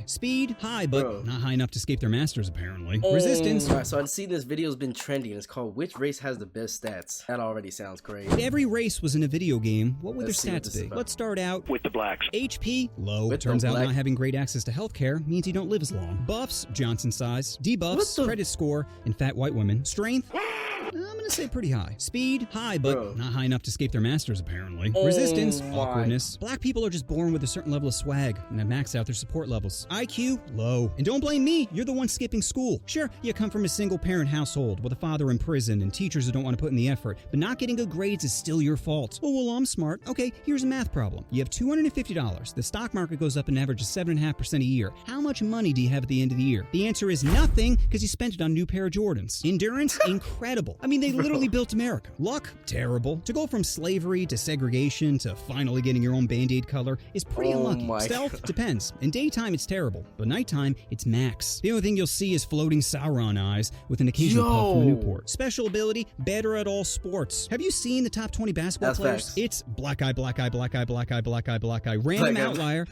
Speed, high, but Bro. not high enough to escape their masters, apparently. Resistance. Alright, so I've seen this video's been trending. It's called Which Race Has the Best Stats? That already sounds great. If every race was in a video game, what would Let's see their what stats this is be? about. Let's start out with the blacks. HP, low. With the Turns out black- not having great access to healthcare means you don't live as long. Buffs, Johnson size. Debuffs, What the- credit score, and fat white women. Strength, I'm gonna say pretty high. Speed, high, but Bro. not high enough to escape their masters, apparently. Oh Resistance, my. awkwardness. Black people are just born with a certain level of swag and have maxed out their support levels. IQ, low. And don't blame me, you're the one skipping school. Sure, you come from a single-parent household with a father in prison and teachers who don't want to put in the effort, but not getting good grades is still your fault. Oh, well, I'm smart. Okay, here's a math problem. You have $250. The stock market goes up an average of 7.5% a year. How much money do you have at the end of the year? The answer is nothing, because you spent it on a new pair of Jordans. Endurance, incredible. I mean, they literally built America. Luck, terrible. To go from slavery to segregation to finally getting your own Band-Aid color is pretty Oh unlucky. my Stealth, God. depends. In daytime, it's terrible, but nighttime, it's max. The only thing you'll see is floating Sauron eyes with an occasional puff from a Yo. Newport. Special ability, better at all sports. Have you seen the top 20 basketball That's players? facts. It's black eye, black eye, black eye, black eye, black eye, black eye, random Black eye. outlier.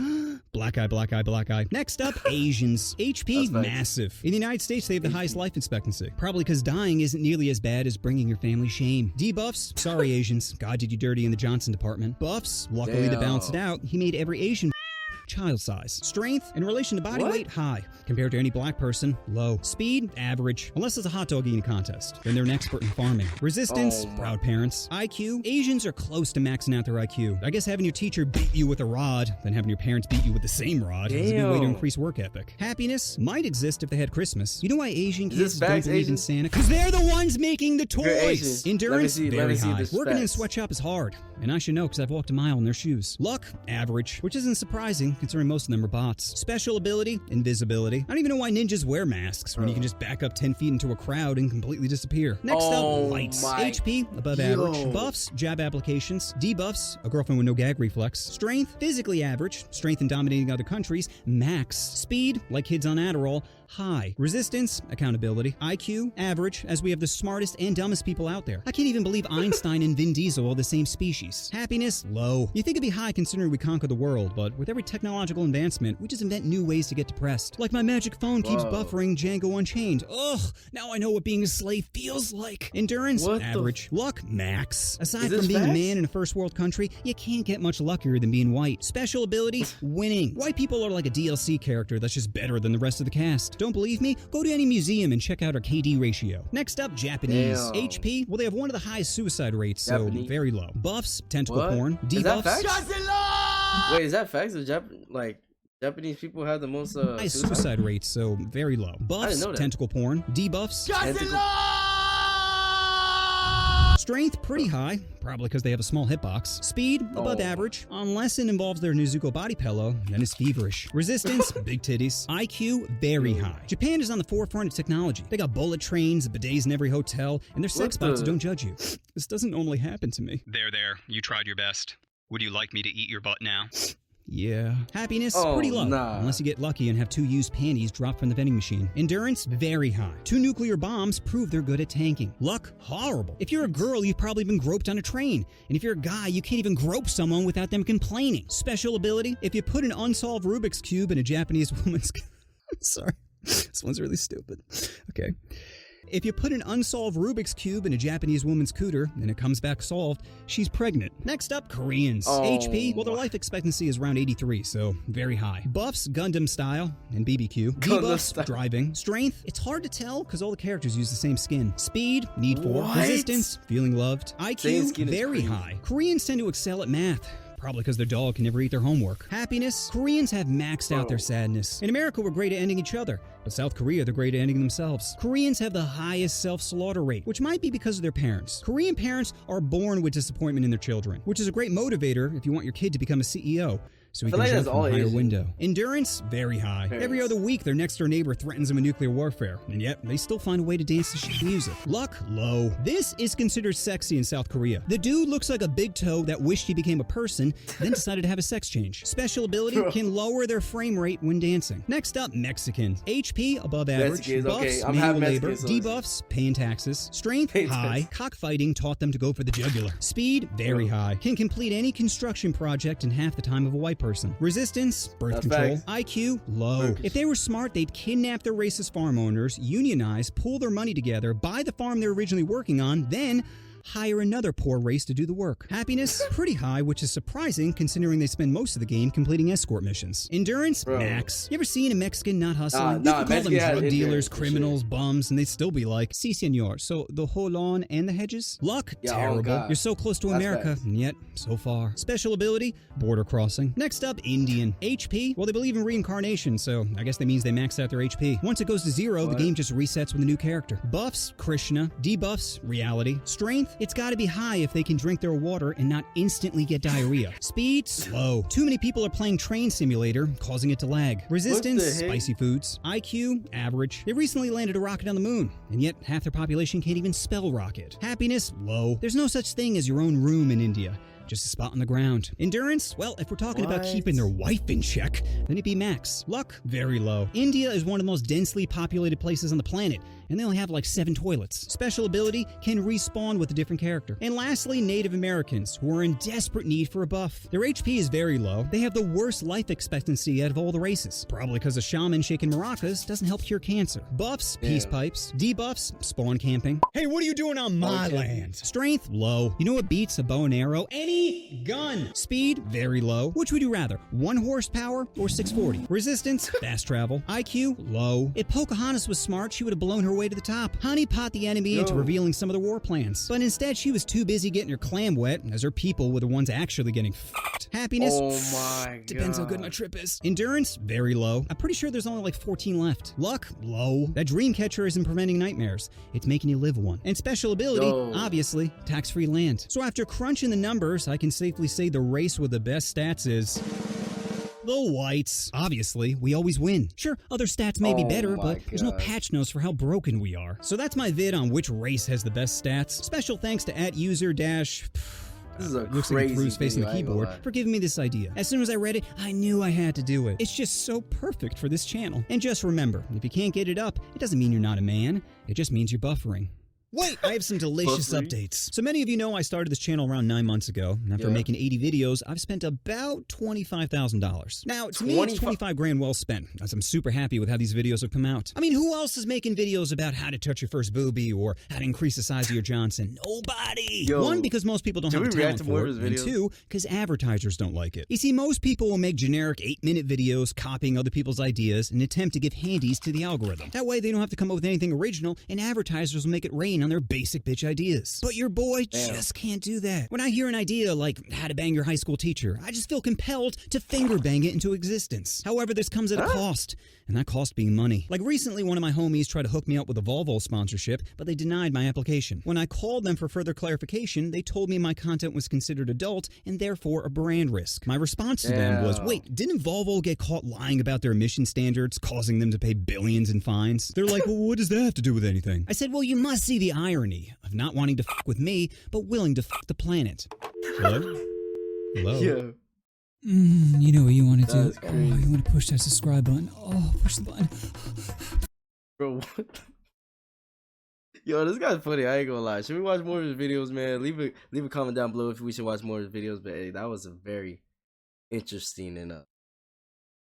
Black eye, black eye, black eye. Next up, Asians. HP, That's facts. massive. In the United States, they have the highest life expectancy. Probably because dying isn't nearly as bad as bringing your family shame. Debuffs, sorry Asians. God did you dirty in the Johnson department. Buffs, luckily to balance it Damn. out, he made every Asian child size. Strength, in relation to body What? weight, high. Compared to any black person, low. Speed, average. Unless it's a hot dog eating contest. Then they're an expert in farming. Resistance, Oh my. proud parents. IQ, Asians are close to maxing out their IQ. I guess having your teacher beat you with a rod, then having your parents beat you with the same rod is a good way to Damn. increase work ethic. Happiness might exist if they had Christmas. You know why Asian Is kids this don't facts, believe in Asians? Santa? Because they're the ones making the You're toys. Asian. Endurance, Let me very see high. this Working in a facts. sweatshop is hard, and I should know because I've walked a mile in their shoes. Luck, average, which isn't surprising considering most of them are bots. Special ability, invisibility. I don't even know why ninjas wear masks when you can just back up 10 feet into a crowd and completely disappear. Next Oh up, lights. my- HP, above Yo. average. Buffs, jab applications. Debuffs, a girlfriend with no gag reflex. Strength, physically average. Strength in dominating other countries, max. Speed, like kids on Adderall, high. Resistance, accountability. IQ, average, as we have the smartest and dumbest people out there. I can't even believe Einstein and Vin Diesel are the same species. Happiness, low. You think it'd be high considering we conquer the world, but with every technological advancement, we just invent new ways to get depressed. Like my magic phone keeps Whoa. buffering Django Unchained. Ugh, now I know what being a slave feels like. Endurance, What the average. Luck, max. Aside Is this from being a facts? man in a first world country, you can't get much luckier than being white. Special ability, winning. White people are like a DLC character that's just better than the rest of the cast. Don't believe me? Go to any museum and check out our KD ratio. Next up, Japanese. Damn. HP, well, they have one of the highest suicide rates, so Japanese. very low. Buffs, tentacle What? porn. Is that Debuffs, facts? Wait, is that facts? Japanese people have the most high suicide rates, so very low. Buffs, know that. tentacle porn. Debuffs, Tentacle- strength pretty high, probably because they have a small hitbox. Speed above Oh. average, unless it involves their Nezuko body pillow, then it's feverish. Resistance, big titties. IQ, very high. Japan is on the forefront of technology. They got bullet trains, bidets in every hotel, and their sex What bots the- don't judge you. This doesn't normally happen to me. There. You tried your best. Would you like me to eat your butt now? Yeah. Happiness, Oh, pretty low. nah. Unless you get lucky and have 2 used panties dropped from the vending machine. Endurance, very high. 2 nuclear bombs prove they're good at tanking. Luck, horrible. If you're a girl, you've probably been groped on a train. And if you're a guy, you can't even grope someone without them complaining. Special ability, if you put an unsolved Rubik's Cube in a Japanese woman's... Sorry. This one's really stupid. Okay. If you put an unsolved Rubik's Cube in a Japanese woman's cooter and it comes back solved, she's pregnant. Next up, Koreans. Oh. HP, well, their life expectancy is around 83, so very high. Buffs, Gundam style, and BBQ. Gundam Debuffs, style. driving. Strength, it's hard to tell because all the characters use the same skin. Speed, need for. What? Resistance, feeling loved. Same IQ, skin is very crazy. high. Koreans tend to excel at math. Probably because their dog can never eat their homework. Happiness, Koreans have maxed out their sadness. In America, we're great at ending each other, but South Korea, they're great at ending themselves. Koreans have the highest self-slaughter rate, which might be because of their parents. Korean parents are born with disappointment in their children, which is a great motivator if you want your kid to become a CEO. So he I feel can like jump that's from all a higher Asian. window. Endurance, very high. Parents. Every other week, their next door neighbor threatens them with nuclear warfare, and yet they still find a way to dance to shit music. Luck, low. This is considered sexy in South Korea. The dude looks like a big toe that wished he became a person, then decided to have a sex change. Special ability can lower their frame rate when dancing. Next up, Mexicans. HP, above average. Mexicans, Buffs, okay, I'm manual half labor. Mexican, so Debuffs, paying taxes. Strength, Paying high. taxes. Cockfighting taught them to go for the jugular. Speed, very high. Can complete any construction project in half the time of a white person. person. Resistance, birth That's control. facts. IQ, low. If they were smart, they'd kidnap their racist farm owners, unionize, pool their money together, buy the farm they're originally working on, then hire another poor race to do the work. Happiness, pretty high, which is surprising considering they spend most of the game completing escort missions. Endurance, Bro. max. You ever seen a Mexican not hustling? Nah, You could call them Mexican has drug endurance, dealers, for criminals, bums, and they'd still be like, si senor. So the whole lawn and the hedges? Luck, Yeah, oh terrible. God. You're so close to That's America, facts. and yet so far. Special ability, border crossing. Next up, Indian. HP, well, they believe in reincarnation, so I guess that means they max out their HP. Once it goes to 0, What? the game just resets with a new character. Buffs, Krishna. Debuffs, reality. Strength, it's gotta be high if they can drink their water and not instantly get diarrhea. Speed, slow. Too many people are playing Train Simulator, causing it to lag. Resistance, What the heck? spicy foods. IQ, average. They recently landed a rocket on the moon, and yet half their population can't even spell rocket. Happiness, low. There's no such thing as your own room in India. Just a spot on the ground. Endurance? Well, if we're talking about What? keeping their wife in check, then it'd be max. Luck? Very low. India is one of the most densely populated places on the planet, and they only have like 7 toilets. Special ability can respawn with a different character. And lastly, Native Americans, who are in desperate need for a buff. Their HP is very low. They have the worst life expectancy out of all the races. Probably because a shaman shaking maracas doesn't help cure cancer. Buffs, peace Yeah. pipes. Debuffs, spawn camping. Hey, what are you doing on my Okay. land? Strength, low. You know what beats a bow and arrow? Any gun. Speed, very low. Which would you rather, 1 horsepower or 640? Resistance, fast travel. IQ, low. If Pocahontas was smart, she would have blown her way to the top. Honey pot the enemy into Yo. revealing some of their war plans. But instead, she was too busy getting her clam wet, as her people were the ones actually getting fucked. Happiness, Oh my god. depends how good my trip is. Endurance, very low. I'm pretty sure there's only like 14 left. Luck, low. That dream catcher isn't preventing nightmares. It's making you live one. And special ability, Yo. obviously, tax-free land. So after crunching the numbers, I can safely say the race with the best stats is the whites. Obviously, we always win. Sure, other stats may be Oh better, my but there's no God. patch notes for how broken we are. So that's my vid on which race has the best stats. Special thanks to @user dash... This is a looks like he crazy threw his face in the video, I ain't gonna keyboard lie. for giving me this idea. As soon as I read it, I knew I had to do it. It's just so perfect for this channel. And just remember, if you can't get it up, it doesn't mean you're not a man. It just means you're buffering. Wait, I have some delicious Buffering? updates. So many of you know I started this channel around 9 months ago, and after Yeah. making 80 videos, I've spent about $25,000. Now, to me, it's 25 grand well spent, as I'm super happy with how these videos have come out. I mean, who else is making videos about how to touch your first boobie or how to increase the size of your Johnson? Nobody! Yo, One, because most people don't should have the we react talent to more for of it, his and videos? 2, because advertisers don't like it. You see, most people will make generic 8-minute videos copying other people's ideas and attempt to give handies to the algorithm. That way, they don't have to come up with anything original, and advertisers will make it rain on their basic bitch ideas. But your boy just can't do that. When I hear an idea like how to bang your high school teacher, I just feel compelled to finger bang it into existence. However, this comes at a cost, and that cost being money. Like recently, one of my homies tried to hook me up with a Volvo sponsorship, but they denied my application. When I called them for further clarification, they told me my content was considered adult and therefore a brand risk. My response to them was, wait, didn't Volvo get caught lying about their emission standards, causing them to pay billions in fines? They're like, well, what does that have to do with anything? I said, well, you must see the irony of not wanting to fuck with me, but willing to fuck the planet. Hello? Hello? Yeah. You know what you want to do. That's crazy. You want to push that subscribe button. Oh, push the button. Bro, what? Yo, this guy's funny. I ain't gonna lie. Should we watch more of his videos, man? Leave a comment down below if we should watch more of his videos. But hey, that was a very interesting and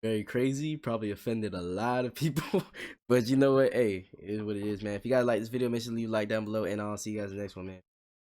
very crazy. Probably offended a lot of people. But you know what? Hey, it is what it is, man. If you guys like this video, make sure to leave a like down below, and I'll see you guys in the next one, man.